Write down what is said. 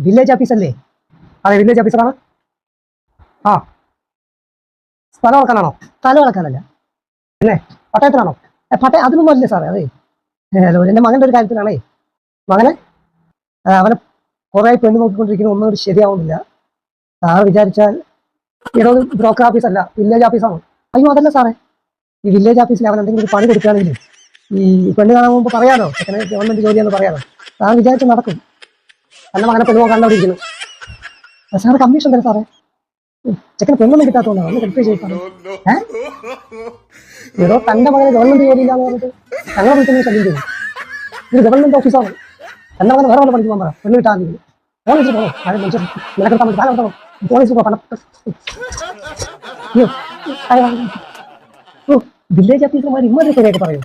Village ഓഫീസല്ലേ? അതെ, village ഓഫീസറാണ്. ആ, സ്ഥലം അളക്കാനാണോ? സ്ഥലം അളക്കാനല്ല. പിന്നെ പട്ടയത്തിനാണോ? അതിനൊന്നും അല്ലേ സാറേ. അതെ, എൻ്റെ മകൻ്റെ ഒരു കാര്യത്തിലാണേ. മകനെ അവനെ കുറെ പെണ്ണ് നോക്കിക്കൊണ്ടിരിക്കുന്നു, ഒന്നും ഒരു ശരിയാവുന്നില്ല. സാറ് വിചാരിച്ചാൽ ഏതോ ബ്രോക്കർ ഓഫീസ് അല്ല, വില്ലേജ് ഓഫീസാണ്. അയ്യോ അതല്ല സാറേ, ഈ വില്ലേജ് ഓഫീസിൽ അവൻ എന്തെങ്കിലും ഒരു പണി കൊടുക്കുകയാണെങ്കിൽ ഈ പെണ്ണ് കാണാൻ പോകുമ്പോൾ പറയാലോ, ചെക്കനെ ഗവൺമെന്റ് ജോലിയാന്ന് പറയാലോ. സാർ വിചാരിച്ച് നടക്കും. എൻ്റെ മകനെ പെണ്ണു കണ്ടോണ്ടിരിക്കുന്നു. സാറ് കമ്മീഷൻ തരാം സാറേ. ചെക്കന് പെണ്ണൊന്നും കിട്ടാത്തതുകൊണ്ടാണ്. ഒന്ന് ഹെൽപ്പ് ചെയ്യും. ഏതോ തന്റെ മകന് ഗവൺമെന്റ് ജോലിയില്ലാന്ന് പറഞ്ഞിട്ട് ഞങ്ങളെ വീട്ടിൽ നിന്ന് ശല്യം ചെയ്യും. ഇത് ഗവൺമെന്റ് ഓഫീസാണ്. എന്റെ മകന് വേറെ വല്ല പഠിച്ചു പോകാൻ പറ, പെണ്ണ് കിട്ടാൻ പോലീസിൽ പോകണം. അത് മനുഷ്യർ നിലക്കെടുത്താൻ പറ്റും. കാലം പോലീസിൽ പോകാം. വില്ലേജ് ഓഫീസർമാർ ഇമ്മൊരു ശരിയായിട്ട് പറയും.